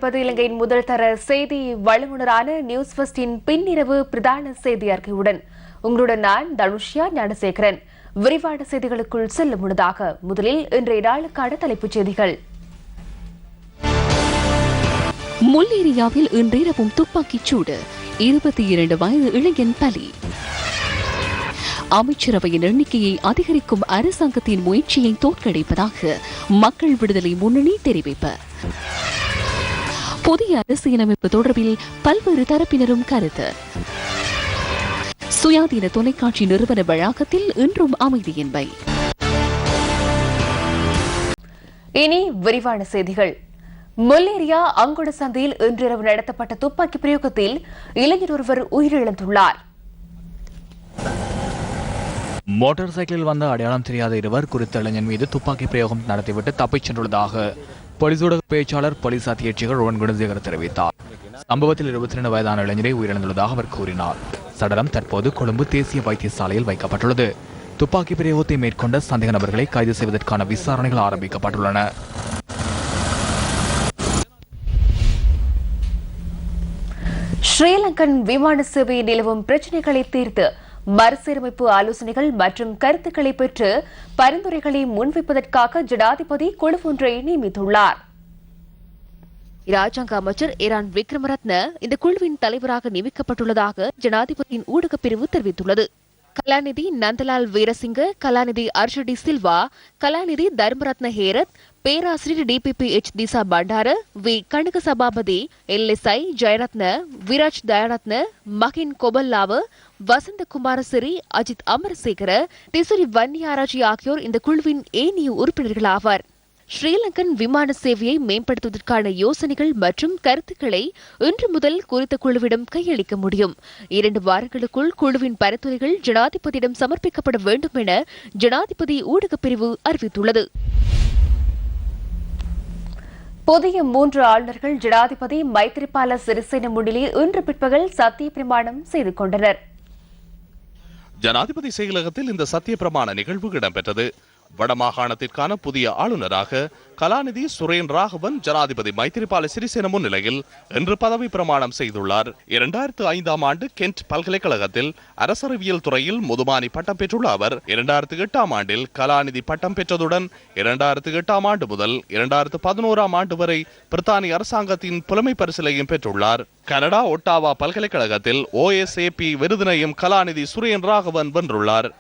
சந்திப்பது இலங்கையின் முதல் தர செய்தி வல்லுநரான நியூஸ் ஃபர்ஸ்டின் பின்னிரவு பிரதான செய்தி அறிக்கையுடன் உங்களுடன் நான் தனுஷ்யா ஞானசேகரன். விரிவான செய்திகளுக்குள் செல்லும் முன்னதாக முதலில் இன்றைய நாளுக்கான தலைப்புச் செய்திகள். முல்லேரியாவில் இன்றிரவும் துப்பாக்கிச் சூடு, 22 வயது இளைஞன் பலி. அமைச்சரவையின் எண்ணிக்கையை அதிகரிக்கும் அரசாங்கத்தின் முயற்சியை தோற்கடிப்பதாக மக்கள் விடுதலை முன்னணி தெரிவிப்பு. புதிய அரசியலமைப்பு தொடர்பில் பல்வேறு தரப்பினரும் கருத்து. சுயாதீன தொலைக்காட்சி நிறுவன வளாகத்தில் இன்றும் அமைதியின்மை. இனி விரிவான செய்திகள். முல்லேரியா அங்குட சந்தையில் இன்றிரவு நடத்தப்பட்ட துப்பாக்கி பிரயோகத்தில் இளைஞர் ஒருவர் உயிரிழந்துள்ளார். மோட்டார் சைக்கிளில் வந்த அடையாளம் தெரியாத இருவர் குறித்த இளைஞன் மீது துப்பாக்கி பிரயோகம் நடத்திவிட்டு தப்பிச் சென்றுள்ளதாக போலீஸ் ஊடக பேச்சாளர் போலீஸ் அத்தியட்சகர் ரோஹன் குணசேகர் தெரிவித்தார். சம்பவத்தில் 22 வயதான இளைஞரை உயிரிழந்துள்ளதாக அவர் கூறினார். சடலம் தற்போது கொழும்பு தேசிய வைத்தியசாலையில் வைக்கப்பட்டுள்ளது. துப்பாக்கி பிரயோகத்தை மேற்கொண்ட சந்தேக நபர்களை கைது செய்வதற்கான விசாரணைகள் ஆரம்பிக்கப்பட்டுள்ளன. ஸ்ரீலங்கன் விமான சேவையில் நிலவும் பிரச்சினைகளை தீர்த்து மறுசீரமைப்பு ஆலோசனைகள் மற்றும் கருத்துக்களை பெற்று பரிந்துரைகளை முன்வைப்பதற்காக ஜனாதிபதி குழு ஒன்றை நியமித்துள்ளார். இராஜாங்க அமைச்சர் இரான் விக்ரமரத்ன இந்த குழுவின் தலைவராக நியமிக்கப்பட்டுள்ளதாக ஜனாதிபதியின் ஊடகப் பிரிவு தெரிவித்துள்ளது. கலாநிதி நந்தலால் வீரசிங்க, கலாநிதி அர்ஷடி சில்வா, கலாநிதி தர்மரத்ன ஹேரத், பேராசிரியர் DPP Disa Bandara, V Kanagasabapathy, LSI Jayaratne, Viraj Dayaratne, மகின் கொபல்லாவ, வசந்த குமாரசிறி, அஜித் அமரசேகர, திசுரி வன்னியாராஜி ஆகியோர் இந்த குழுவின் ஏனைய உறுப்பினர்கள் ஆவார். ஸ்ரீலங்கன் விமான சேவையை மேம்படுத்துவதற்கான யோசனைகள் மற்றும் கருத்துக்களை இன்று முதல் குறித்த குழுவிடம் கையளிக்க முடியும். 2 வாரங்களுக்குள் குழுவின் பரிந்துரைகள் ஜனாதிபதியிடம் சமர்ப்பிக்கப்பட வேண்டும் என ஜனாதிபதி ஊடகப் பிரிவு அறிவித்துள்ளது. புதிய 3 ஆளுநர்கள் ஜனாதிபதி மைத்ரிபால சிறிசேன முன்னிலையில் இன்று பிற்பகல் சத்திய பிரமாணம் செய்து கொண்டனர். ஜனாதிபதி செயலகத்தில் இந்த சத்திய பிரமாண நிகழ்வு இடம்பெற்றது. வடமாகாணத்திற்கான புதிய ஆளுநராக கலாநிதி சுரேன் ராகவன் ஜனாதிபதி மைத்ரிபால சிறிசேன முன்னிலையில் இன்று பதவி பிரமாணம் செய்துள்ளார். 2005ஆம் ஆண்டு கென்ட் பல்கலைக்கழகத்தில் அரசறிவியல் துறையில் முதுமானி பட்டம் பெற்றுள்ள அவர் 2008ஆம் ஆண்டில் கலாநிதி பட்டம் பெற்றதுடன் 2008ஆம் ஆண்டு முதல் 2011ஆம் ஆண்டு வரை பிரித்தானிய அரசாங்கத்தின் புலமை பரிசிலையும் பெற்றுள்ளார். கனடா ஒட்டாவா பல்கலைக்கழகத்தில் OSAP விருதினையும் கலாநிதி சுரேன் ராகவன் வென்றுள்ளார்.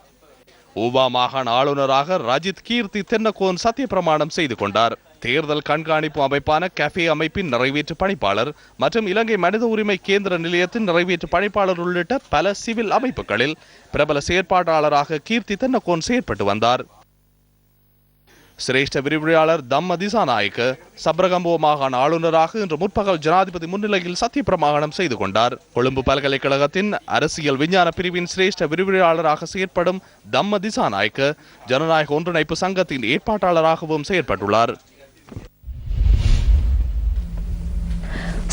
ஊவா மாகாண ஆளுநராக ரஜித் கீர்த்தி தென்னகோன் சத்திய பிரமாணம் செய்து கொண்டார். தேர்தல் கண்காணிப்பு அமைப்பான கஃபே அமைப்பின் நிறைவேற்று பணிப்பாளர் மற்றும் இலங்கை மனித உரிமை கேந்திர நிலையத்தின் நிறைவேற்று பணிப்பாளர் உள்ளிட்ட பல சிவில் அமைப்புகளில் பிரபல செயற்பாட்டாளராக கீர்த்தி தென்னகோன் செயற்பட்டு வந்தார். சிரேஷ்ட விரிவுரையாளர் தம்ம திசாநாயக்க சப்ரகம்போ மாகாண ஆளுநராக இன்று முற்பகல் ஜனாதிபதி முன்னிலையில் சத்திய பிரமாணம் செய்து கொண்டார். கொழும்பு பல்கலைக்கழகத்தின் அரசியல் விஞ்ஞான பிரிவின் சிரேஷ்ட விரிவுரையாளராக செயற்படும் தம்ம திசாநாயக்க ஜனநாயக ஒன்றிணைப்பு சங்கத்தின் ஏற்பாட்டாளராகவும் செயற்பட்டுள்ளார்.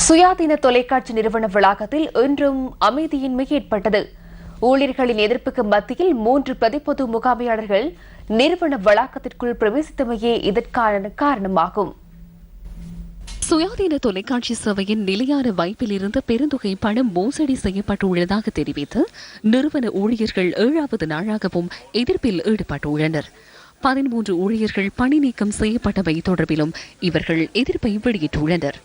சுயாதீன தொலைக்காட்சி நிறுவன வளாகத்தில் இன்றும் அமைதியின்மை ஏற்பட்டது. ஊழியர்களின் எதிர்ப்புக்கு மத்தியில் 3 பிரதிப்பொது முகாமையாளர்கள் நிறுவன வளாகத்திற்குள் பிரவேசித்தமையே இதற்கான காரணமாகும். சுயாதீன தொலைக்காட்சி சேவையின் நிலையான வைப்பில் இருந்து பெருந்தொகை பணம் மோசடி செய்யப்பட்டுள்ளதாக தெரிவித்து நிறுவன ஊழியர்கள் 7வது நாளாகவும் எதிர்ப்பில் ஈடுபட்டுள்ளனர். 13 ஊழியர்கள் பணி நீக்கம் செய்யப்பட்டவை தொடர்பிலும் இவர்கள் எதிர்ப்பை வெளியிட்டுள்ளனர்.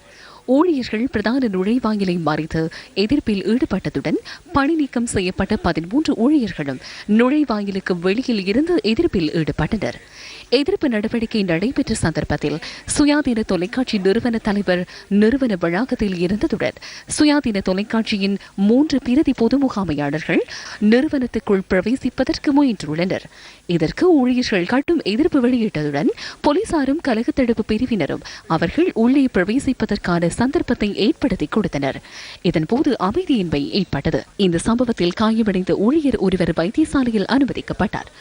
ஊழியர்கள் பிரதான நுழைவாயிலை மறைத்து எதிர்ப்பில் ஈடுபட்டதுடன் பணி நீக்கம் செய்யப்பட்ட 13 ஊழியர்களும் நுழைவாயிலுக்கு வெளியில் இருந்து எதிர்ப்பில் ஈடுபட்டனர். எதிர்ப்பு நடவடிக்கை நடைபெற்ற சந்தர்ப்பத்தில் சுயாதீன தொலைக்காட்சி நிறுவன தலைவர் நிறுவன வளாகத்தில் இருந்ததுடன் சுயாதீன தொலைக்காட்சியின் 3 பிரதி பொது முகாமையாளர்கள் நிறுவனத்துக்குள் பிரவேசிப்பதற்கு முயன்றுள்ளனர். இதற்கு ஊழியர்கள் கட்டும் எதிர்ப்பு வெளியிட்டதுடன் போலீசாரும் கலகத்தடுப்பு பிரிவினரும் அவர்கள் உள்ளே பிரவேசிப்பதற்கான சந்தர்ப்பத்தை ஏற்படுத்தி கொடுத்தனர். இதன்போது அமைதியின்மை ஏற்பட்டது. இந்த சம்பவத்தில் காயமடைந்த ஊழியர் ஒருவர் வைத்தியசாலையில் அனுமதிக்கப்பட்டார்.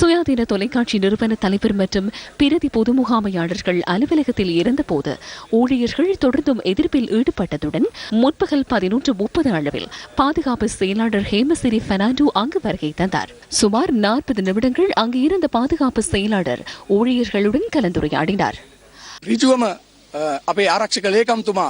சுயாதீன தொலைக்காட்சி நிறுவன தலைவர் மற்றும் பிரதி பொது முகாமையாளர்கள் அலுவலகத்தில் இருந்தபோது ஊழியர்கள் தொடர்ந்தும் எதிர்ப்பில் ஈடுபட்டதுடன் முற்பகல் 11:30 அளவில் பாதுகாப்பு செயலாளர் ஹேமசிரி பெர்னாண்டோ அங்கு வருகை தந்தார். சுமார் 40 நிமிடங்கள் அங்கு இருந்த பாதுகாப்பு செயலாளர் ஊழியர்களுடன் கலந்துரையாடினார். අපේ ආරක්ෂක ලේකම්තුමා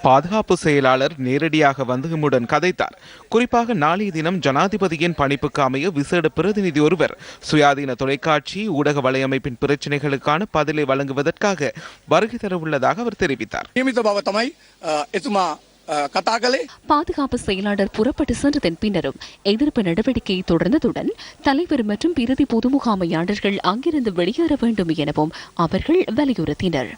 பாதுகாப்பு செயலாளர் நேரடியாக வந்து எம்முடன் கதைத்தார். குறிப்பாக நாளைய தினம் ஜனாதிபதியின் பணிப்புக்கு அமைய விசேட பிரதிநிதி ஒருவர் சுயாதீன தொலைக்காட்சி ஊடக வலையமைப்பின் பிரச்சினைகளுக்கான பதிலை வழங்குவதற்காக வருகை தரவுள்ளதாக அவர் தெரிவித்தார். නියමිත බව තමයි එතුමා කතා කළේ. பாதுகாப்பு செயலாளர் புறப்பட்டு சென்றதன் பின்னரும் எதிர்ப்பு நடவடிக்கையை தொடர்ந்ததுடன் தலைவர் மற்றும் பிரதி பொது முகாமையாளர்கள் அங்கிருந்து வெளியேற வேண்டும் எனவும் அவர்கள் வலியுறுத்தினர்.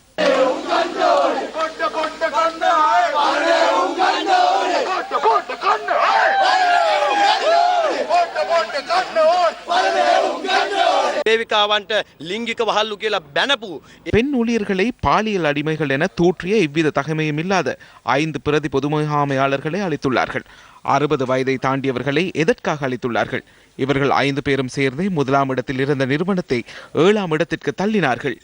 பெண் ஊழியர்களை பாலியல் அடிமைகள் என தூற்றிய இவ்வித தகமையும் இல்லாத 5 பிரதி பொது முகாமையாளர்களை அளித்துள்ளார்கள். 60 வயதை தாண்டியவர்களை எதற்காக அளித்துள்ளார்கள்? இவர்கள் 5 பேரும் சேர்ந்து 1ஆம் இடத்தில் இருந்த நிறுவனத்தை 7ஆம் இடத்திற்கு தள்ளினார்கள்.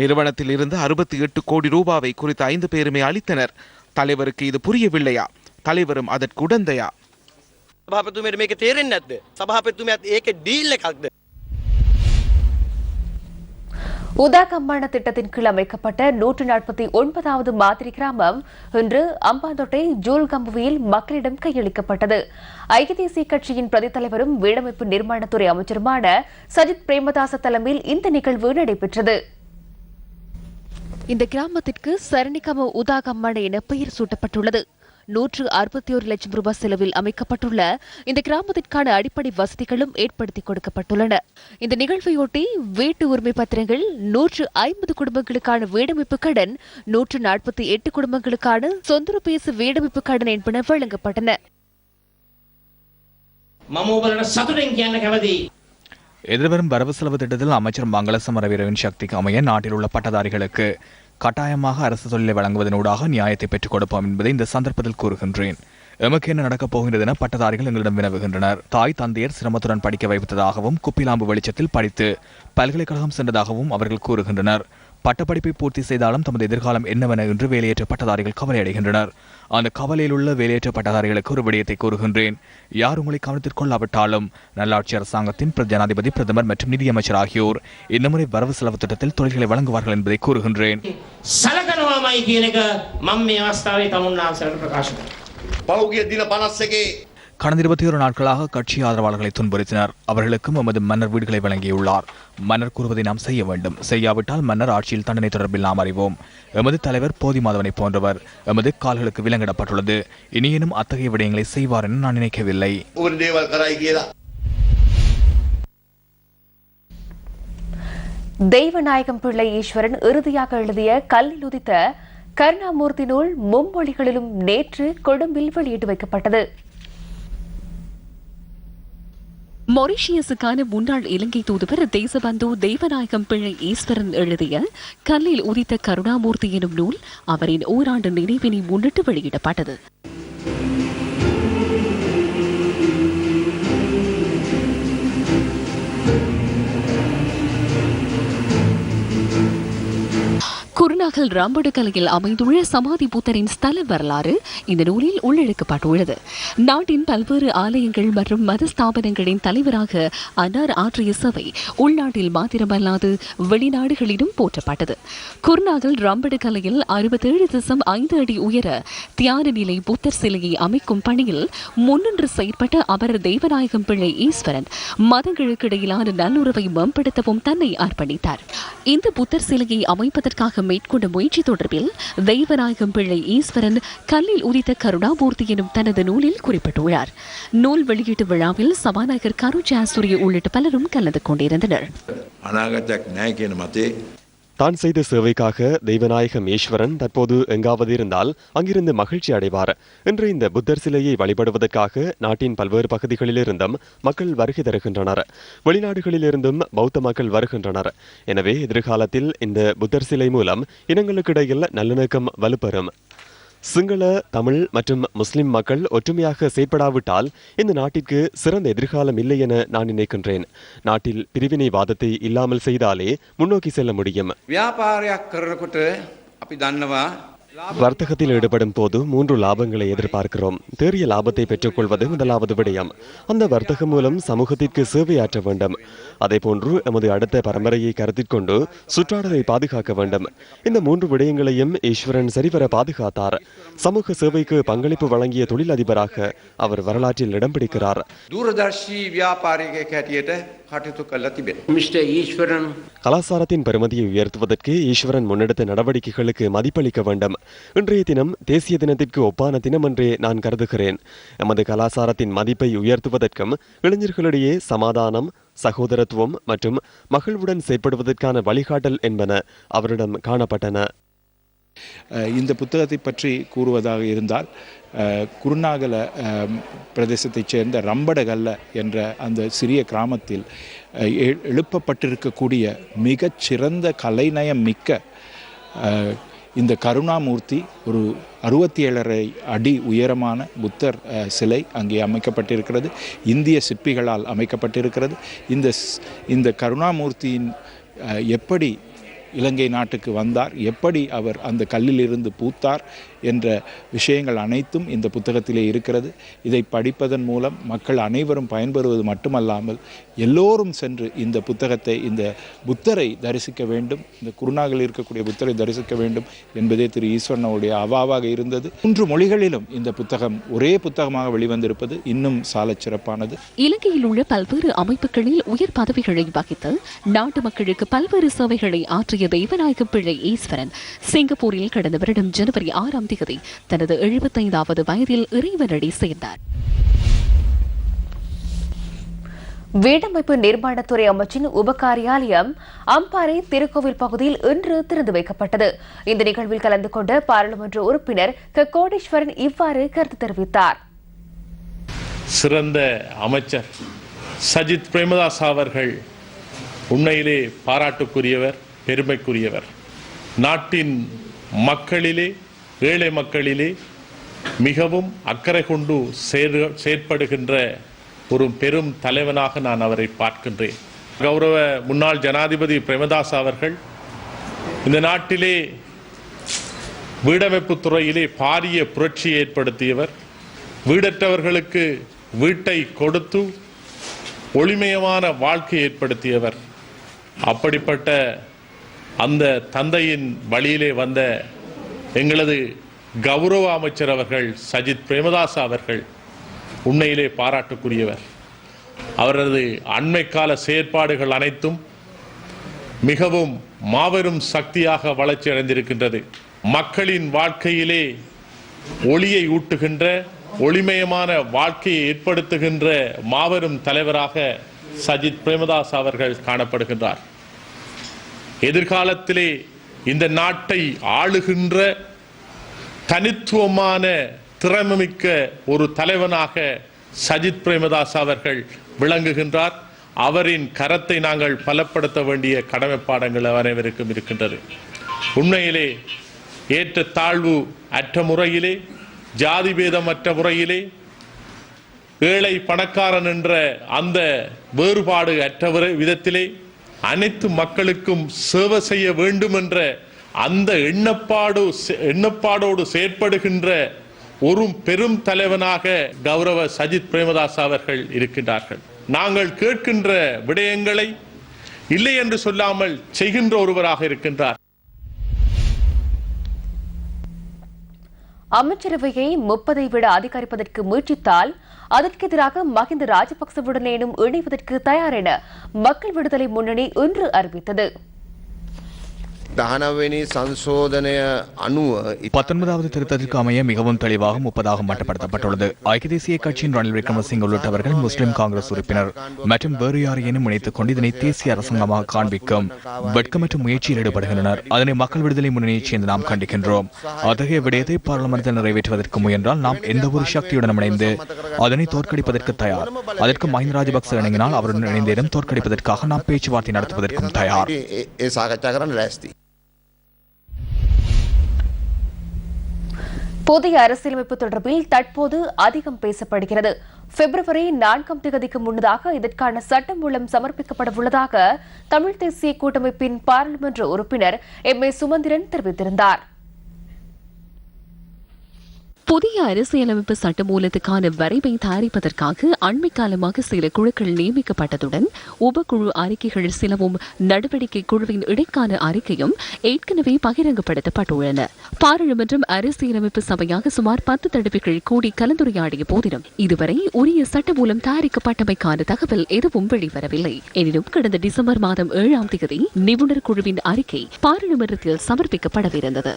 நிறுவனத்தில் இருந்து 68 கோடி ரூபாவை குறித்த 5 பேருமே அளித்தனர். தலைவருக்கு இது புரியவில்லையா? தலைவரும் அதற்கு உடந்தையா? සභාපතිතුමට මේක තේරෙන්නේ නැද්ද? සභාපතිතුමයාත් ඒකේ ඩීල් එකක්ද? உதாகம்மான திட்டத்தின் கீழ் அமைக்கப்பட்ட 149வது மாதிரி கிராமம் இன்று அம்பாந்தோட்டை ஜூல்கம்புவில் மக்களிடம் கையளிக்கப்பட்டது. ஐக்கிய தேசிய கட்சியின் பிரதித் தலைவரும் வீடமைப்பு நிர்மாணத்துறை அமைச்சருமான சஜித் பிரேமதாச தலைமையில் இந்த நிகழ்வு நடைபெற்றது. இந்த கிராமத்திற்கு சரணிகம உதாகம்மன என பெயர் சூட்டப்பட்டுள்ளது. 161 லட்சம் ரூபாய் செலவில் அமைக்கப்பட்டுள்ள இந்த கிராமத்திற்கான அடிப்படை வசதிகளும் ஏற்படுத்திக் கொடுக்கப்பட்டுள்ளன. இந்த நிகழ்வையொட்டி வீட்டு உரிமை பத்திரங்கள் 150 குடும்பங்களுக்கான வீடமைப்பு கடன், 148 குடும்பங்களுக்கான சொந்த பேசு வீடமைப்பு கடன் என்பன வழங்கப்பட்டன. எதிர்வரும் வரவு செலவு திட்டத்தில் அமைச்சர் மங்கள சமரவீரவின் சக்திக்கு அமைய நாட்டில் உள்ள பட்டதாரிகளுக்கு கட்டாயமாக அரசு தொழிலை வழங்குவதனூடாக நியாயத்தை பெற்றுக் கொடுப்போம் என்பதை இந்த சந்தர்ப்பத்தில் கூறுகின்றேன். எமக்கு என்ன நடக்கப் போகின்றது என பட்டதாரிகள் எங்களிடம் வினவுகின்றனர். தாய் தந்தையர் சிரமத்துடன் படிக்க வைப்பதாகவும் குப்பிலாம்பு வெளிச்சத்தில் படித்து பல்கலைக்கழகம் சென்றதாகவும் அவர்கள் கூறுகின்றனர். பட்டப்படிப்பை பூர்த்தி செய்தாலும் தமது எதிர்காலம் என்னவென என்று வேலையேற்ற பட்டதாரிகள் கவலையடைகின்றனர். அந்த கவலையில் உள்ள வேலையேற்ற பட்டதாரிகளுக்கு ஒரு விடயத்தை கூறுகின்றேன். யார் உங்களை கவனத்தில் கொள்ளாவிட்டாலும் நல்லாட்சி அரசாங்கத்தின் ஜனாதிபதி, பிரதமர் மற்றும் நிதியமைச்சர் ஆகியோர் இந்த முறை வரவு செலவு திட்டத்தில் தொழில்களை வழங்குவார்கள் என்பதை கூறுகின்றேன். கடந்த 21 நாட்களாக கட்சி ஆதரவாளர்களை துன்புறுத்தினர். அவர்களுக்கும் எமது மன்னர் வீடுகளை வழங்கியுள்ளார். மன்னர் கூறுவதை நாம் செய்ய வேண்டும். செய்யாவிட்டால் மன்னர் ஆட்சியில் தண்டனை தொடர்பில் நாம் அறிவோம். எமது தலைவர் போதி மாதவனை போன்றவர். எமது கால்களுக்கு விலங்கிடப்பட்டுள்ளது. இனியேனும் அத்தகைய விடயங்களை செய்வார் என நான் நினைக்கவில்லை. தெய்வநாயகம் பிள்ளை ஈஸ்வரன் இறுதியாக எழுதிய கல்லில் உதித்த கருணாமூர்த்தி நூல் மும்மொழிகளிலும் நேற்று கொழும்பில் வெளியிட்டு வைக்கப்பட்டது. மொரிஷியஸுக்கான முன்னாள் இலங்கை தூதுவர் தேசபந்து தெய்வநாயகம் பிள்ளை ஈஸ்வரன் எழுதிய கல்லில் உதித்த கருணாமூர்த்தி எனும் நூல் அவரின் ஓராண்டு நினைவினை முன்னிட்டு வெளியிடப்பட்டது. குருநாகல் ராம்படுகலையில் அமைந்துள்ள சமாதி புத்தரின் ஸ்தல வரலாறு இந்த நூலில் உள்ளடக்கப்பட்டுள்ளது. நாட்டின் பல்வேறு ஆலயங்கள் மற்றும் மத ஸ்தாபனங்களின் தலைவராக அன்னார் ஆற்றிய சேவை உள்நாட்டில் மாத்திரமல்லாது வெளிநாடுகளிலும் போற்றப்பட்டது. குருநாகல் ராம்படுகலையில் 67.5 அடி உயர தியான நிலை புத்தர் சிலையை அமைக்கும் பணியில் முன்னின்று செயற்பட்ட அவர் தெய்வநாயகம் பிள்ளை ஈஸ்வரன் மதங்களுக்கு இடையிலான நல்லுறவை மேம்படுத்தவும் தன்னை அர்ப்பணித்தார். இந்த புத்தர் சிலையை அமைப்பதற்காக மேற்கொண்ட முயற்சி தொடர்பில் தெய்வநாயகம் பிள்ளை ஈஸ்வரன் கல்லில் உதித்த கருணாமூர்த்தி எனும் தனது நூலில் குறிப்பிட்டுள்ளார். நூல் வெளியீட்டு விழாவில் சபாநாயகர் கரு ஜாசூரிய உள்ளிட்ட பலரும் கலந்து கொண்டிருந்தனர். தான் செய்த சேவைக்காக தெய்வநாயகம் ஈஸ்வரன் தற்போது எங்காவது இருந்தால் அங்கிருந்து மகிழ்ச்சி அடைவார் என்று இந்த புத்தர் சிலையை வழிபடுவதற்காக நாட்டின் பல்வேறு பகுதிகளிலிருந்தும் மக்கள் வருகை தருகின்றனர். வெளிநாடுகளிலிருந்தும் பௌத்த மக்கள் வருகின்றனர். எனவே எதிர்காலத்தில் இந்த புத்தர் சிலை மூலம் இனங்களுக்கிடையில் நல்லிணக்கம் வலுப்பெறும். சிங்கள, தமிழ் மற்றும் முஸ்லிம் மக்கள் ஒற்றுமையாக செயற்படாவிட்டால் இந்த நாட்டிற்கு சிறந்த எதிர்காலம் இல்லை என நான் நினைக்கின்றேன். நாட்டில் பிரிவினைவாதத்தை இல்லாமல் செய்தாலே முன்னோக்கி செல்ல முடியும். வியாபாரයක් කරනකොට අපි දන්නවා வர்த்தகத்தில் ஈடுபடும் போது 3 லாபங்களை எதிர்பார்க்கிறோம். தேறிய லாபத்தை பெற்றுக்கொள்வது முதலாவது விடயம். அந்த வர்த்தகம் மூலம் சமூகத்திற்கு சேவையாற்ற வேண்டும். அதேபோன்று எமது அடுத்த பரம்பரையை கருத்தில் கொண்டு சுற்றாடலை பாதுகாக்க வேண்டும். இந்த 3 விடயங்களையும் ஈஸ்வரன் சரிவர பாதுகாத்தார். சமூக சேவைக்கு பங்களிப்பு வழங்கிய தொழிலதிபராக அவர் வரலாற்றில் இடம் பிடிக்கிறார். दूरदर्शी व्यापारिक හැටියට කටයුතු කළා තිබෙනවා. கலாசாரத்தின் பெறுமதியை உயர்த்துவதற்கு ஈஸ்வரன் முன்னெடுத்த நடவடிக்கைகளுக்கு மதிப்பளிக்க வேண்டும். இன்றைய தினம் தேசிய தினத்திற்கு ஒப்பான தினம் என்றே நான் கருதுகிறேன். எமது கலாசாரத்தின் மதிப்பை உயர்த்துவதற்கும் இளைஞர்களிடையே சமாதானம், சகோதரத்துவம் மற்றும் மகிழ்வுடன் செயற்படுவதற்கான வழிகாட்டல் என்பன அவரிடம் காணப்பட்டன. இந்த புத்தகத்தை பற்றி கூறுவதாக இருந்தால் குருநாகல பிரதேசத்தைச் சேர்ந்த ரம்படகல்ல என்ற அந்த சிறிய கிராமத்தில் எழுப்பப்பட்டிருக்கக்கூடிய மிகச்சிறந்த கலைநயம் மிக்க இந்த கருணாமூர்த்தி ஒரு 67.5 அடி உயரமான புத்தர் சிலை அங்கே அமைக்கப்பட்டிருக்கிறது. இந்திய சிற்பிகளால் அமைக்கப்பட்டிருக்கிறது. இந்த கருணாமூர்த்தியின் எப்படி இலங்கை நாட்டுக்கு வந்தார், எப்படி அவர் அந்த கல்லிலிருந்து பூத்தார் என்ற விஷயங்கள் அனைத்தும் இந்த புத்தகத்திலே இருக்கிறது. இதை படிப்பதன் மூலம் மக்கள் அனைவரும் பயன்பெறுவது மட்டுமல்லாமல் எல்லோரும் சென்று இந்த புத்தகத்தை, இந்த புத்தரை தரிசிக்க வேண்டும், இந்த குருநாகலில் இருக்கக்கூடிய புத்தரை தரிசிக்க வேண்டும் என்பதே திரு ஈஸ்வரனுடைய அவாவாக இருந்தது. 3 மொழிகளிலும் இந்த புத்தகம் ஒரே புத்தகமாக வெளிவந்திருப்பது இன்னும் சாலச் சிறப்பானது. இலங்கையில் உள்ள பல்வேறு அமைப்புகளில் உயர் பதவிகளை வகித்து நாட்டு மக்களுக்கு பல்வேறு சேவைகளை ஆற்றிய தெய்வநாயக பிள்ளை ஈஸ்வரன் சிங்கப்பூரில் கடந்த வருடம் ஜனவரி 6ஆம் தேதி தனது 75வது வயதில் இறைவனடி சேர்ந்தார். வீடமைப்பு நிர்மாணத்துறை அமைச்சின் உபகாரியாலயம் அம்பாறை திருக்கோவில் பகுதியில் இன்று திறந்து வைக்கப்பட்டது. இந்த நிகழ்வில் கலந்து கொண்ட பாராளுமன்ற உறுப்பினர் கோடீஸ்வரன் இவ்வாறு கருத்து தெரிவித்தார். சிறந்த அமைச்சர் சஜித் பிரேமதாஸ் அவர்கள் உண்மையிலே பாராட்டுக்குரியவர், பெருமைக்குரியவர். நாட்டின் மக்களிலே, ஏழை மக்களிலே மிகவும் அக்கறை கொண்டு செயற்படுகின்ற ஒரு பெரும் தலைவனாக நான் அவரை பார்க்கின்றேன். கௌரவ முன்னாள் ஜனாதிபதி பிரேமதாஸ் அவர்கள் இந்த நாட்டிலே வீடமைப்பு துறையிலே பாரிய புரட்சியை ஏற்படுத்தியவர். வீடற்றவர்களுக்கு வீட்டை கொடுத்து ஒளிமயமான வாழ்க்கை ஏற்படுத்தியவர். அப்படிப்பட்ட அந்த தந்தையின் வழியிலே வந்த எங்களது கௌரவ அமைச்சர் அவர்கள் சஜித் பிரேமதாஸ் அவர்கள் உண்மையிலே பாராட்டுக்குரியவர். அவரது அண்மை கால செயற்பாடுகள் அனைத்தும் மிகவும் மாபெரும் சக்தியாக வளர்ச்சி அடைந்திருக்கின்றது. மக்களின் வாழ்க்கையிலே ஒளியை ஊட்டுகின்ற, ஒளிமயமான வாழ்க்கையை ஏற்படுத்துகின்ற மாபெரும் தலைவராக சஜித் பிரேமதாஸ் அவர்கள் காணப்படுகின்றார். எதிர்காலத்திலே இந்த நாட்டை ஆளுகின்ற தனித்துவமான திறமைமிக்க ஒரு தலைவனாக சஜித் பிரேமதாஸ் அவர்கள் விளங்குகின்றார். அவரின் கரத்தை நாங்கள் பலப்படுத்த வேண்டிய கடமைப்பாடங்கள் அனைவருக்கும் இருக்கின்றது. உண்மையிலே ஏற்ற தாழ்வு அற்ற முறையிலே, ஜாதி பேதமற்ற முறையிலே, ஏழை பணக்காரன் என்ற அந்த வேறுபாடு அற்ற விதத்திலே அனைத்து மக்களுக்கும் சேவை செய்ய வேண்டும் என்ற அந்த எண்ணப்பாடோடு செயற்படுகின்ற ஒரு பெரும் தலைவனாக கௌரவ சஜித் பிரேமதாஸ் அவர்கள் இருக்கின்றார்கள். நாங்கள் கேட்கின்ற விடயங்களை இல்லை என்று சொல்லாமல் செய்கின்ற ஒருவராக இருக்கின்றார். அமைச்சரவையை 30ஐ விட அதிகரிப்பதற்கு முயற்சித்தால் அதற்கு எதிராக மஹிந்த ராஜபக்சவுடனேனும் இணைவதற்கு தயார் என மக்கள் விடுதலை முன்னணி இன்று அறிவித்தது. 19வது திருத்தத்திற்கு அமைய மிகவும் தெளிவாக 30ஆக மட்டுப்படுத்தப்பட்டுள்ளது. ஐக்கிய தேசிய கட்சியின் ரணில் விக்ரமசிங்க உள்ளிட்டவர்கள் முஸ்லிம் காங்கிரஸ் உறுப்பினர் மற்றும் வேறு யாரையேனும் இணைத்துக் கொண்டு இதனை தேசிய அரசாங்கமாக காண்பிக்கும் வெட்கமற்ற முயற்சியில் ஈடுபடுகின்றனர். அதனை மக்கள் விடுதலை முன்னணியைச் சேர்ந்து நாம் கண்டிக்கின்றோம். அத்தகைய விடயத்தை பாராளுமன்றத்தில் நிறைவேற்றுவதற்கு முயன்றால் நாம் எந்த ஒரு சக்தியுடன் இணைந்து அதனை தோற்கடிப்பதற்கு தயார். அதற்கு மஹிந்த ராஜபக்ச இணங்கினால் அவருடன் இணைந்தேனும் தோற்கடிப்பதற்காக நாம் பேச்சுவார்த்தை நடத்துவதற்கும் தயார். புதிய அரசியலமைப்பு தொடர்பில் தற்போது அதிகம் பேசப்படுகிறது. பிப்ரவரி 4ஆம் தேதிக்கு முன்னதாக இதற்கான சட்டமூலம் சமர்ப்பிக்கப்பட உள்ளதாக தமிழ் தேசிய கூட்டமைப்பின் பாராளுமன்ற உறுப்பினர் எம்.ஏ. சுமந்திரன் தெரிவித்திருந்தார். புதிய அரசியலமைப்பு சட்டமூலத்துக்கான வரைவை தயாரிப்பதற்காக அண்மை காலமாக சில குழுக்கள் நியமிக்கப்பட்டதுடன் உபக்குழு அறிக்கைகள் சிலவும் நடவடிக்கை குழுவின் இடைக்கால அறிக்கையும் ஏற்கனவே பகிரங்கப்படுத்தப்பட்டுள்ளன. பாராளுமன்றம் அரசியலமைப்பு சபையாக சுமார் 10 தடவைகள் கூடி கலந்துரையாடிய போதிலும் இதுவரை உரிய சட்டமூலம் தயாரிக்கப்பட்டமைக்கான தகவல் எதுவும் வெளிவரவில்லை. எனினும் கடந்த டிசம்பர் மாதம் 7ஆம் தேதி நிபுணர் குழுவின் அறிக்கை பாராளுமன்றத்தில் சமர்ப்பிக்கப்படவிருந்தது.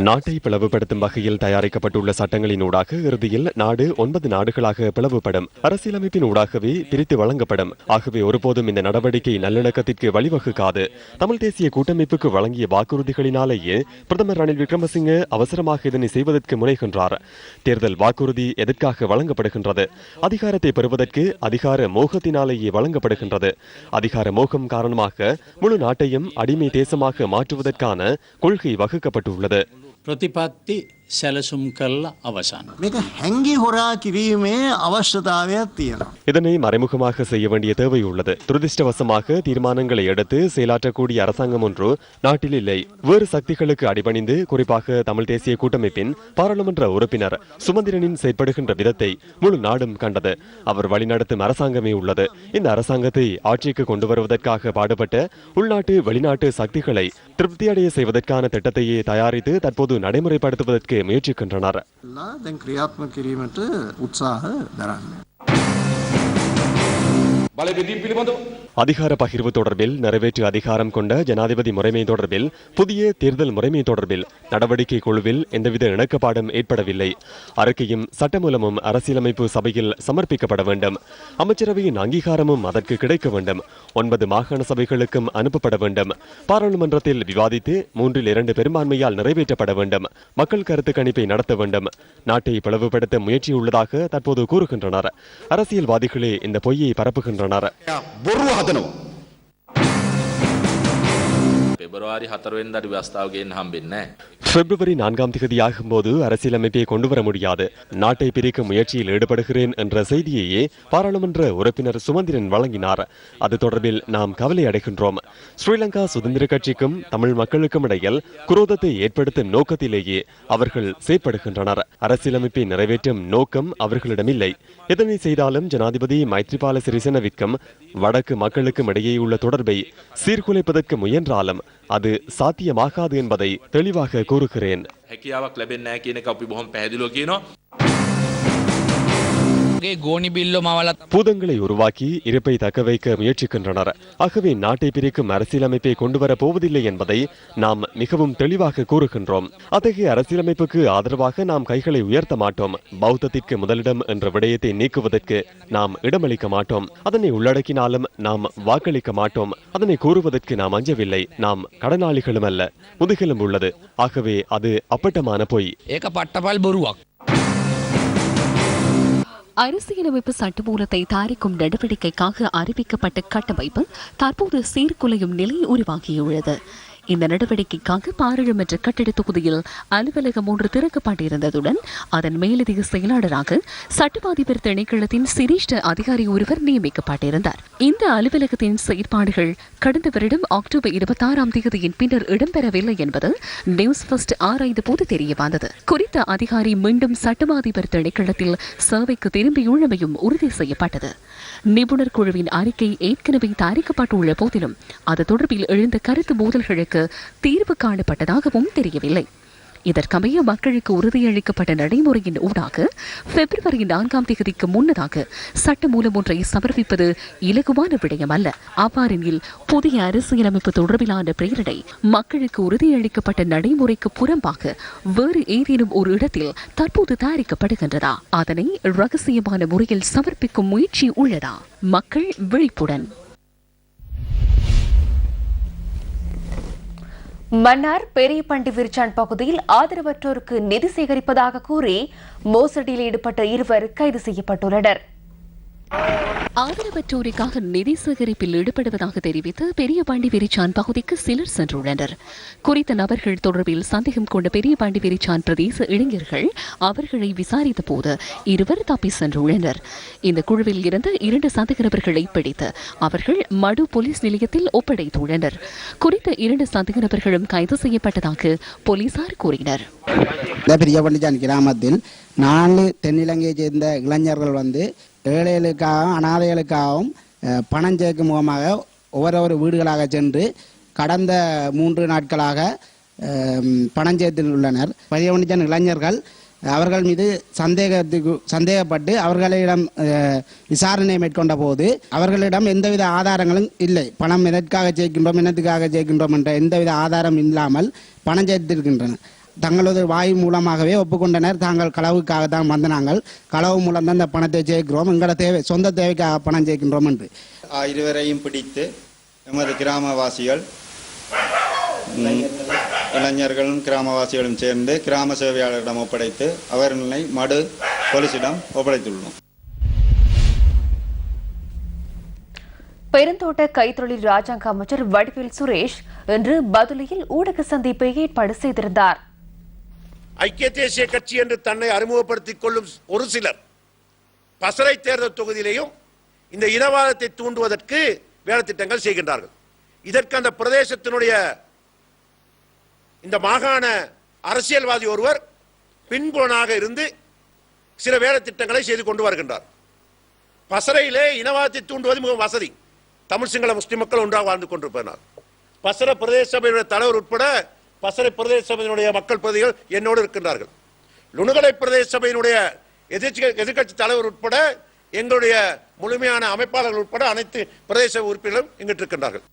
நாட்டை பிளவுபடுத்தும் வகையில் தயாரிக்கப்பட்டுள்ள சட்டங்களினூடாக இறுதியில் நாடு 9 நாடுகளாக பிளவுபடும். அரசியலமைப்பின் ஊடாகவே பிரித்து வழங்கப்படும். ஆகவே ஒருபோதும் இந்த நடவடிக்கை நல்லிணக்கத்திற்கு வழிவகுக்காது. தமிழ் தேசிய கூட்டமைப்புக்கு வழங்கிய வாக்குறுதிகளினாலேயே பிரதமர் ரணில் விக்ரமசிங்கே அவசரமாக இதனை செய்வதற்கு முனைகின்றார். தேர்தல் வாக்குறுதி எதற்காக வழங்கப்படுகின்றது? அதிகாரத்தை பெறுவதற்கு அதிகார மோகத்தினாலேயே வழங்கப்படுகின்றது. அதிகார மோகம் காரணமாக முழு நாட்டையும் அடிமை தேசமாக மாற்றுவதற்கான கொள்கை வகுக்கப்பட்டுள்ளது. ප්‍රතිපත්ති සැලසුම් කල්ලා අවසන්. මේක හැංගි හොරා කිරීමේ අවශ්‍යතාවයක් තියෙනවා. இதனை மறைமுகமாக செய்ய வேண்டிய தேவை உள்ளது. துரதிருஷ்டவசமாக தீர்மானங்களை எடுத்து செயலாற்றக்கூடிய அரசாங்கம் ஒன்று நாட்டில் இல்லை. வேறு சக்திகளுக்கு அடிபணிந்து குறிப்பாக தமிழ் தேசிய கூட்டமைப்பின் பாராளுமன்ற உறுப்பினர் சுமந்திரனின் செயற்படுகின்ற விதத்தை முழு நாடும் கண்டது. அவர் வழிநடத்தும் அரசாங்கமே உள்ளது. இந்த அரசாங்கத்தை ஆட்சிக்கு கொண்டு வருவதற்காக பாடுபட்ட உள்நாட்டு வெளிநாட்டு சக்திகளை திருப்தியடைய செய்வதற்கான திட்டத்தையே தயாரித்து தற்போது நடைமுறைப்படுத்துவதற்கு முயற்சிக்கின்றனர். அதிகார பகிர்வு தொடர்பில் நிறைவேற்று அதிகாரம் கொண்ட ஜனாதிபதி முறைமை தொடர்பில் புதிய தேர்தல் முறைமை தொடர்பில் நடவடிக்கை குழுவில் எந்தவித இணக்கப்பாடும் ஏற்படவில்லை. அறிக்கையும் சட்டமூலமும் அரசியலமைப்பு சபையில் சமர்ப்பிக்கப்பட வேண்டும். அமைச்சரவையின் அங்கீகாரமும் அதற்கு கிடைக்க வேண்டும். 9 மாகாண சபைகளுக்கும் அனுப்பப்பட வேண்டும். பாராளுமன்றத்தில் விவாதித்து 3/2 பெரும்பான்மையால் நிறைவேற்றப்பட வேண்டும். மக்கள் கருத்து கணிப்பை நடத்த வேண்டும். நாட்டை பிளவுபடுத்த முயற்சி உள்ளதாக தற்போது கூறுகின்றனர். அரசியல்வாதிகளே இந்த பொய்யை பரப்புகின்றனர். பிப்ரவரி 4ஆம் தேதியாகும் போது அரசியலமைப்பை கொண்டு வர முடியாது. நாட்டை பிரிக்கும் முயற்சியில் ஈடுபடுகிறேன் என்ற செய்தியையே பாராளுமன்ற உறுப்பினர் சுமந்திரன் வழங்கினார். அது தொடர்பில் நாம் கவலை அடைகின்றோம். ஸ்ரீலங்கா சுதந்திர கட்சிக்கும் தமிழ் மக்களுக்கும் இடையில் குரோதத்தை ஏற்படுத்தும் நோக்கத்திலேயே அவர்கள் செயற்படுகின்றனர். அரசியலமைப்பை நிறைவேற்றும் நோக்கம் அவர்களிடமில்லை. எதனை செய்தாலும் ஜனாதிபதி மைத்ரிபால சிறிசேனவிற்கும் வடக்கு மக்களுக்கும் இடையே உள்ள தொடர்பை சீர்குலைப்பதற்கு முயன்றாலும் அது சாத்தியமாகாது என்பதை தெளிவாக கூறுகிறேன். பூதங்களை உருவாக்கி இருப்பை தக்க வைக்க முயற்சிக்கின்றனர். ஆகவே நாட்டை பிரிக்கும் அரசியலமைப்பை கொண்டு வர போவதில்லை என்பதை நாம் மிகவும் தெளிவாக கூறுகின்றோம். அத்தகைய அரசியலமைப்புக்கு ஆதரவாக நாம் கைகளை உயர்த்த மாட்டோம். பௌத்தத்திற்கு முதலிடம் என்ற விடயத்தை நீக்குவதற்கு நாம் இடமளிக்க மாட்டோம். அதனை உள்ளடக்கினாலும் நாம் வாக்களிக்க மாட்டோம். அதனை கூறுவதற்கு நாம் அஞ்சவில்லை. நாம் கடனாளிகளும் அல்ல, முதுகெலும் உள்ளது. ஆகவே அது அப்பட்டமான பொய். அரசியலமைப்பு சட்டமூலத்தை தயாரிக்கும் நடவடிக்கைக்காக அறிவிக்கப்பட்ட கட்டமைப்பு தற்போது சீர்குலையும் நிலை உருவாகியுள்ளது. இந்த நடவடிக்கைக்காக பாராளுமன்ற கட்டிட தொகுதியில் அலுவலகம் ஒன்று திறக்கப்பட்டிருந்ததுடன் அதன் மேலதிக செயலாளராக சட்டமாதிபர் திணைக்களத்தின் சிரேஷ்ட அதிகாரி ஒருவர் நியமிக்கப்பட்டிருந்தார். இந்த அலுவலகத்தின் செயற்பாடுகள் கடந்த வருடம் அக்டோபர் 26ஆம் தேதியின் பின்னர் இடம்பெறவில்லை என்பது நியூஸ் ஃபர்ஸ்ட் ஆராய்ந்த போது தெரியவந்தது. குறித்த அதிகாரி மீண்டும் சட்டமாதிபர் திணைக்களத்தில் சேவைக்கு திரும்பியுள்ளமையும் உறுதி செய்யப்பட்டது. நிபுணர் குழுவின் அறிக்கை ஏற்கனவே தயாரிக்கப்பட்டுள்ள போதிலும் அது தொடர்பில் எழுந்த கருத்து மோதல்களுக்கு தீர்வு காணப்பட்டதாகவும் தெரியவில்லை. இதற்கமைய மக்களுக்கு உறுதியளிக்கப்பட்ட நடைமுறையின் ஊடாக பிப்ரவரி 4ஆம் தேதிக்கு முன்னதாக சட்டமூலம் ஒன்றை சமர்ப்பிப்பது இலகுவான விடயம் அல்ல. அவ்வாறெனில் புதிய அரசியலமைப்பு தொடர்பிலான பிரேரணை மக்களுக்கு உறுதியளிக்கப்பட்ட நடைமுறைக்கு புறம்பாக வேறு ஏதேனும் ஒரு இடத்தில் தற்போது தயாரிக்கப்படுகின்றதா? அதனை ரகசியமான முறையில் சமர்ப்பிக்கும் முயற்சி உள்ளதா? மக்கள் விழிப்புடன். மன்னார் பெரிய பண்டி விரிச்சான் பகுதியில் ஆதரவற்றோருக்கு நிதி சேகரிப்பதாக கூறி மோசடியில் ஈடுபட்ட 2 கைது செய்யப்பட்டுள்ளனர். ஆதரவற்றோருக்காக நிதி சேகரிப்பில் ஈடுபடுவதாக தெரிவித்து பெரியபாண்டி விரிச்சான் பகுதிக்கு சிலர் சென்றுள்ளனர். குறித்த நபர்கள் தொடர்பில் சந்தேகம் கொண்ட பெரியபாண்டி விரிச்சான் பிரதேச இளைஞர்கள் அவர்களை விசாரித்த போது இருவர் தப்பி சென்றுள்ளனர். இந்த குழுவில் இருந்த 2 சந்தேக நபர்களை பிடித்து அவர்கள் மடு போலீஸ் நிலையத்தில் ஒப்படைத்துள்ளனர். குறித்த 2 சந்தேக நபர்களும் கைது செய்யப்பட்டதாக போலீசார் கூறினர். பெரியபாண்டிச்சான் கிராமத்தில் 4 தென்னிலங்கையை சேர்ந்த இளைஞர்கள் ஏழைகளுக்காகவும் அனாதைகளுக்காகவும் பணம் சேர்க்கும் முகமாக ஒவ்வொரு வீடுகளாக சென்று கடந்த 3 நாட்களாக பணம் சேர்த்துள்ளனர். பெரியபாண்டிச்சான் இளைஞர்கள் அவர்கள் மீது சந்தேகப்பட்டு அவர்களிடம் விசாரணை மேற்கொண்ட போது அவர்களிடம் எந்தவித ஆதாரங்களும் இல்லை. பணம் எதற்காக சேர்க்கின்றோம் என்ற எந்தவித ஆதாரம் இல்லாமல் பணம் சேர்த்திருக்கின்றனர். தங்களது வாய் மூலமாகவே ஒப்புக்கொண்டனர். தாங்கள் களவுக்காக தான் நாங்கள் களவு மூலம் தான் இந்த பணத்தை சேர்க்கிறோம், எங்களோட சொந்த தேவைக்காக பணம் சேர்க்கின்றோம் என்று இருவரையும் பிடித்து எமது கிராமவாசிகள் இளைஞர்களும் கிராமவாசிகளும் சேர்ந்து கிராம சேவையாளரிடம் ஒப்படைத்து அவர்களை மடு போலீசிடம் ஒப்படைத்துள்ளோம். பெருந்தோட்ட கைத்தொழில் ராஜாங்க அமைச்சர் வடிவேல் சுரேஷ் இன்று பதுளையில் ஊடக சந்திப்பை ஏற்பாடு செய்திருந்தார். ஐக்கிய தேசிய கட்சி என்று தன்னை அறிமுகப்படுத்திக் கொள்ளும் ஒரு சிலர் பசறை தேர்தல் தொகுதியிலேயும் இந்த இனவாதத்தை தூண்டுவதற்கு வேலை திட்டங்கள் செய்கின்றார்கள். இதற்கு அந்த பிரதேசத்தினுடைய இந்த மாகாண அரசியல்வாதி ஒருவர் பின்புலனாக இருந்து சில வேலை திட்டங்களை செய்து கொண்டு வருகின்றார். பசறையிலே இனவாதத்தை தூண்டுவது மிகவும் வசதி. தமிழ் சிங்கள முஸ்லிம் மக்கள் ஒன்றாக வாழ்ந்து கொண்டிருப்பதனால் பசறை பிரதேச சபையினுடைய தலைவர் உட்பட பசறை பிரதேச சபையினுடைய மக்கள் பிரதிகள் என்னோடு இருக்கின்றார்கள். லுணுகலை பிரதேச சபையினுடைய எதிர்கட்சி தலைவர் உட்பட எங்களுடைய முழுமையான அமைப்பாளர்கள் உட்பட அனைத்து பிரதேச உறுப்பினர்களும் இங்கிட்டு இருக்கின்றார்கள்.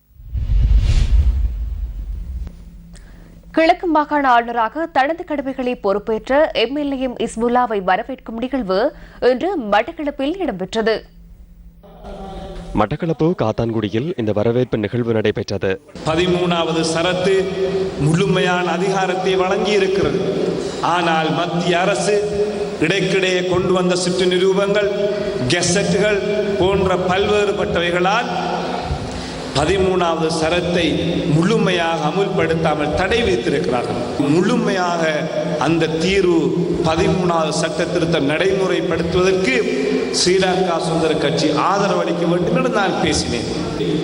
கிழக்கு மாகாண ஆளுநராக தனது கடமைகளை பொறுப்பேற்ற MLA இஸ்முல்லாவை வரவேற்கும் நிகழ்வு இன்று மட்டக்களப்பில் இடம்பெற்றது. மட்டக்களப்பு காத்தான்குடியில் இந்த வரவேற்பு நிகழ்வு நடைபெற்றது. 13வது சரத்து முழுமையான அதிகாரத்தை வழங்கி இருக்கிறது. ஆனால் மத்திய அரசு இடைக்கிடையே கொண்டு வந்த சுற்று நிரூபங்கள், கெசட்டுகள் போன்ற பல்வேறுபட்டவைகளால் 13வது சரத்தை முழுமையாக அமுல்படுத்தாமல் தடை வைத்திருக்கிறார்கள். முழுமையாக அந்த தீர்வு 13வது சட்ட திருத்தம் நடைமுறைப்படுத்துவதற்கு ஸ்ரீலங்கா சுதந்திர கட்சி ஆதரவு அளிக்க வேண்டும் என்று நான் பேசினேன்.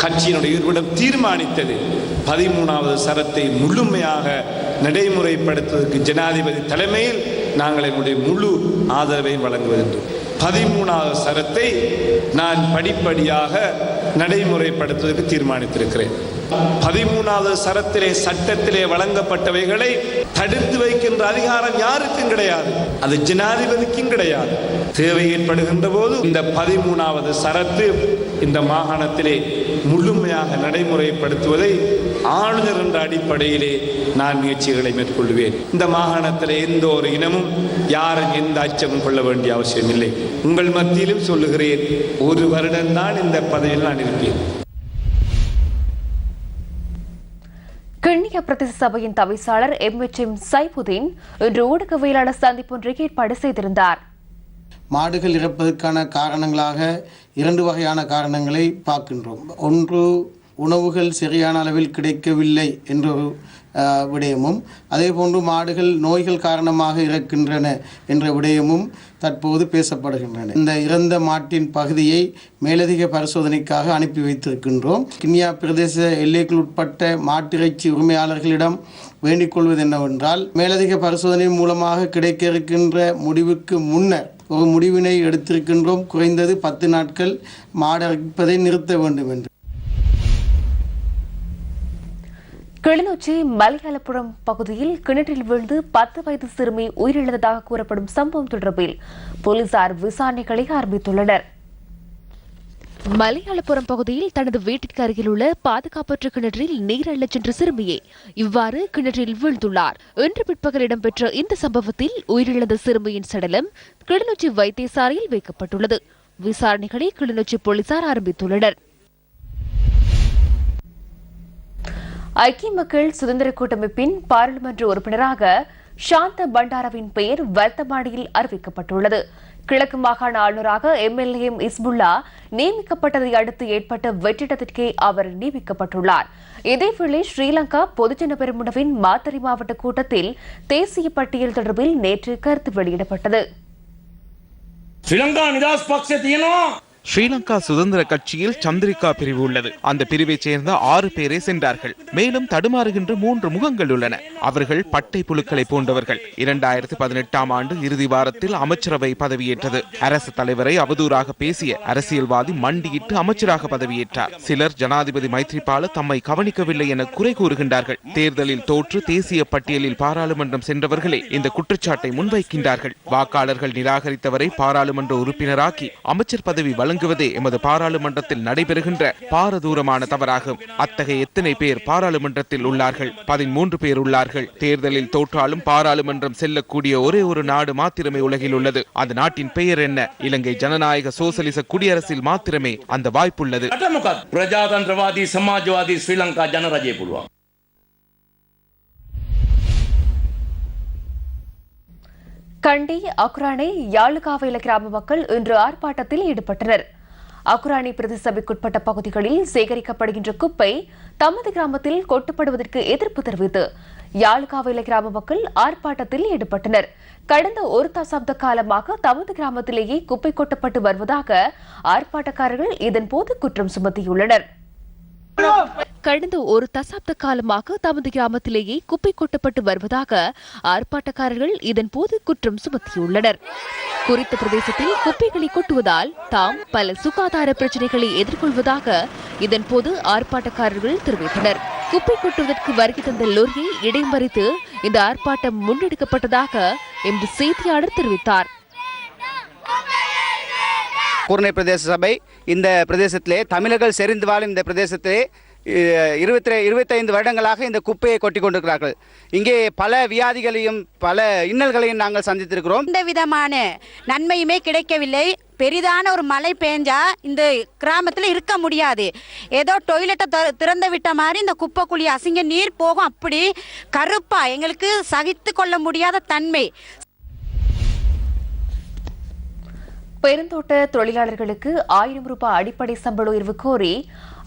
கட்சியினுடைய உயர்விடம் தீர்மானித்தது 13வது சரத்தை முழுமையாக நடைமுறைப்படுத்துவதற்கு ஜனாதிபதி தலைமையில் நாங்கள் என்னுடைய முழு ஆதரவை வழங்குவதென்று 13வது சரத்தை நான் படிப்படியாக நடைமுறைப்படுத்துவதற்கு தீர்மானித்திருக்கிறேன். 13வது சரத்திலே சட்டத்திலே வழங்கப்பட்டவைகளை தடுத்து வைக்கின்ற அதிகாரம் யாருக்கும் கிடையாது, அது ஜனாதிபதிக்கும் கிடையாது. தேவை ஏற்படுகின்ற போது இந்த 13வது சரத்து இந்த மாகாணத்திலே முழுமையாக நடைமுறைப்படுத்துவதை ஆளுநர் என்ற அடிப்படையிலே நான் முயற்சிகளை மேற்கொள்வேன். இந்த மாகாணத்திலே எந்த ஒரு இனமும் யாரும் எந்த அச்சமும் கொள்ள வேண்டிய அவசியம் இல்லை. உங்கள் மத்தியிலும் சொல்லுகிறேன், 1 வருடம்தான் இந்த பதவியில் நான் இருப்பேன். கிண்ணியா பிரதேச சபையின் தவிசாளர் MHM சைபுதீன் இன்று ஊடகவியலாளர் சந்திப்பு ஒன்றை ஏற்பாடு செய்திருந்தார். மாடுகள் இறப்பதற்கான காரணங்களாக 2 வகையான காரணங்களை பார்க்கின்றோம். ஒன்று, உணவுகள் சரியான அளவில் கிடைக்கவில்லை என்ற ஒரு விடயமும், அதே போன்று மாடுகள் நோய்கள் காரணமாக இறக்கின்றன என்ற விடயமும் தற்போது பேசப்படுகின்றன. இந்த இறந்த மாட்டின் பகுதியை மேலதிக பரிசோதனைக்காக அனுப்பி வைத்திருக்கின்றோம். கிண்ணியா பிரதேச எல்லைக்குள் உட்பட்ட மாட்டிறைச்சி உரிமையாளர்களிடம் வேண்டிக் கொள்வது என்னவென்றால், மேலதிக பரிசோதனை மூலமாக கிடைக்க இருக்கின்ற முடிவுக்கு முன்னர் ஒரு முடிவினை எடுத்திருக்கின்றோம். குறைந்தது 10 நாட்கள் மாடு அறுப்பதை நிறுத்த வேண்டும் என்று. கிளிநொச்சி மலையாளபுரம் பகுதியில் கிணற்றில் விழுந்து 10 வயது சிறுமி உயிரிழந்ததாக கூறப்படும் சம்பவம் தொடர்பில் போலீசார் விசாரணைகளை ஆரம்பித்துள்ளனர். மலையாளபுரம் பகுதியில் தனது வீட்டிற்கு அருகில் உள்ள பாதுகாப்பற்ற கிணற்றில் நீர் அள்ளச் சென்ற சிறுமியை இவ்வாறு கிணற்றில் வீழ்ந்துள்ளார். இன்று பிற்பகல் இடம்பெற்ற இந்த சம்பவத்தில் உயிரிழந்த சிறுமியின் சடலம் கிளிநொச்சி வைத்தியசாலையில் வைக்கப்பட்டுள்ளது. விசாரணைகளை கிளிநொச்சி போலீசார் ஆரம்பித்துள்ளனர். ஐக்கிய மக்கள் சுதந்திர கூட்டமைப்பின் பாராளுமன்ற உறுப்பினராக சாந்த பண்டாரவின் பெயர் வர்த்தமானியில் அறிவிக்கப்பட்டுள்ளது. கிழக்கு மாகாண ஆளுநராக MLA இஸ்புல்லா நியமிக்கப்பட்டதை அடுத்து ஏற்பட்ட வெற்றிடத்திற்கே அவர் நியமிக்கப்பட்டுள்ளார். இதேவேளை ஸ்ரீலங்கா பொதுஜன பெரமுனவின் மாத்தறை மாவட்ட கூட்டத்தில் தேசிய பட்டியல் தொடர்பில் நேற்று கருத்து வெளியிடப்பட்டது. ஸ்ரீலங்கா சுதந்திர கட்சியில் சந்திரிகா பிரிவு உள்ளது. அந்த பிரிவைச் சேர்ந்த 6 பேரே சென்றார்கள். மேலும் தடுமாறுகின்ற 3 முகங்கள் உள்ளன. அவர்கள் பட்டை புழுக்களை போன்றவர்கள். 2018ஆம் ஆண்டு இறுதி வாரத்தில் அமைச்சரவை பதவியேற்றது. அரசு தலைவரை அவதூறாக பேசிய அரசியல்வாதி மண்டியிட்டு அமைச்சராக பதவியேற்றார். சிலர் ஜனாதிபதி மைத்ரிபால தம்மை கவனிக்கவில்லை என குறை கூறுகின்றார்கள். தேர்தலில் தோற்று தேசிய பட்டியலில் பாராளுமன்றம் சென்றவர்களே இந்த குற்றச்சாட்டை முன்வைக்கின்றார்கள். வாக்காளர்கள் நிராகரித்தவரை பாராளுமன்ற உறுப்பினராக்கி அமைச்சர் பதவி வழங்குவதே எமது பாராளுமன்றத்தில் நடைபெறுகின்ற பாரதூரமான தவறாகும். அத்தகைய எத்தனை பேர் பாராளுமன்றத்தில் உள்ளார்கள்? 13 பேர் உள்ளார்கள். தேர்தலில் தோற்றாலும் பாராளுமன்றம் செல்லக்கூடிய ஒரே ஒரு நாடு மாத்திரமே உலகில் உள்ளது. அந்த நாட்டின் பெயர் என்ன? இலங்கை ஜனநாயக சோசலிச குடியரசில் மாத்திரமே அந்த வாய்ப்புள்ளது. பிரஜாதந்திரவாதி சமாஜ்வாதி ஸ்ரீலங்கா ஜனராஜ்ய புல்வா. கண்டி, அக்குரானை, யாழுகாவையில கிராம மக்கள் இன்று ஆர்ப்பாட்டத்தில் ஈடுபட்டனர். அக்குரானை பிரதேச சபைக்குட்பட்ட பகுதிகளில் சேகரிக்கப்படுகின்ற குப்பை தமது கிராமத்தில் கொட்டப்படுவதற்கு எதிர்ப்பு தெரிவித்து யாழுகாவையில கிராம மக்கள் ஆர்ப்பாட்டத்தில் ஈடுபட்டனர். கடந்த ஒரு தசாப்த காலமாக தமது கிராமத்திலேயே குப்பை கொட்டப்பட்டு வருவதாக ஆர்ப்பாட்டக்காரர்கள் இதன்போது குற்றம் சுமத்தியுள்ளனர். கடந்த ஒரு தசாப்த காலமாக தமது கிராமத்திலேயே குப்பை கொட்டப்பட்டு வருவதாக ஆர்ப்பாட்டக்காரர்கள் இதன்போது குற்றம் சுமத்தியுள்ளனர். குறித்த பிரதேசத்தில் குப்பைகளை கொட்டுவதால் தாம் பல சுகாதார பிரச்சினைகளை எதிர்கொள்வதாக இதன்போது ஆர்ப்பாட்டக்காரர்கள் தெரிவித்தனர். குப்பை கொட்டுவதற்கு வருகை தந்த லோரியை இடைமறித்து இந்த ஆர்ப்பாட்டம் முன்னெடுக்கப்பட்டதாக எமது செய்தியாளர் தெரிவித்தார். கூர்ணை பிரதேச சபை இந்த பிரதேசத்திலே தமிழர்கள் செறிந்து வாழும் இந்த பிரதேசத்திலே 25 வருடங்களாக இந்த குப்பையை கொட்டி கொண்டிருக்கிறார்கள். இங்கே பல வியாதிகளையும் பல இன்னல்களையும் நாங்கள் சந்தித்திருக்கிறோம். எந்த விதமான நன்மையுமே கிடைக்கவில்லை. பெரிதான ஒரு மழை பெஞ்சா இந்த கிராமத்தில் இருக்க முடியாது. ஏதோ டொய்லெட்டை திறந்து விட்ட மாதிரி இந்த குப்பை குழி அசிங்க நீர் போகும். அப்படி கருப்பா எங்களுக்கு சகித்து கொள்ள முடியாத தன்மை. பெருந்தோட்ட தொழிலாளர்களுக்கு 1000 ரூபாய் அடிப்படை சம்பள உயர்வு கோரி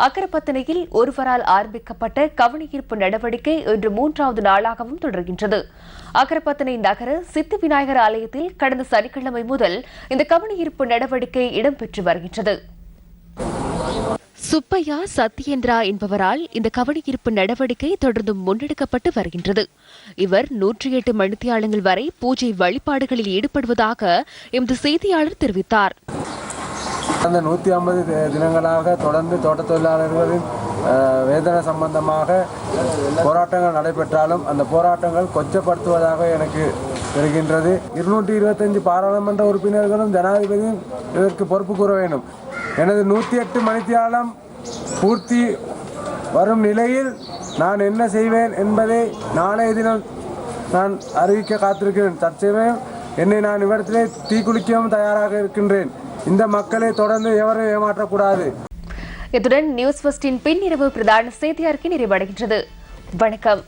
அக்கரப்பத்தனையில் ஒருவரால் ஆரம்பிக்கப்பட்ட கவனஈர்ப்பு நடவடிக்கை இன்று 3வது நாளாகவும் தொடர்கின்றது. அக்கரப்பத்தனை நகர சித்தி விநாயகர் ஆலயத்தில் கடந்த சனிக்கிழமை முதல் இந்த கவனஈர்ப்பு நடவடிக்கை இடம்பெற்று வருகின்றது. சுப்பையா சத்யேந்திரா என்பவரால் இந்த கவனஈர்ப்பு நடவடிக்கை தொடர்ந்து முன்னெடுக்கப்பட்டு வருகின்றது. இவர் 108 மணித்தியாலங்கள் வரை பூஜை வழிபாடுகளில் ஈடுபடுவதாக எமது செய்தியாளர் தெரிவித்தார். கடந்த 150 தினங்களாக தொடர்ந்து தோட்ட தொழிலாளர்களின் வேதனை சம்பந்தமாக போராட்டங்கள் நடைபெற்றாலும் அந்த போராட்டங்கள் கொச்சப்படுத்துவதாக எனக்கு தெரிகின்றது. 225 பாராளுமன்ற உறுப்பினர்களும் ஜனாதிபதியும் இதற்கு பொறுப்பு கூற வேண்டும். எனது 108 மணித்தியாலம் பூர்த்தி வரும் நிலையில் நான் என்ன செய்வேன் என்பதை நாளைய தினம் நான் அறிவிக்க காத்திருக்கிறேன். தற்சமயம் என்னை நான் இவரிடத்திலே தீக்குளிக்கவும் தயாராக இருக்கின்றேன். இந்த மக்களை தொடர்ந்து எவரும் ஏமாற்றக்கூடாது. இத்துடன் நியூஸ் ஃபர்ஸ்டின் பின்னிரவு பிரதான செய்தி அறிக்கை நிறைவடைகின்றது. வணக்கம்.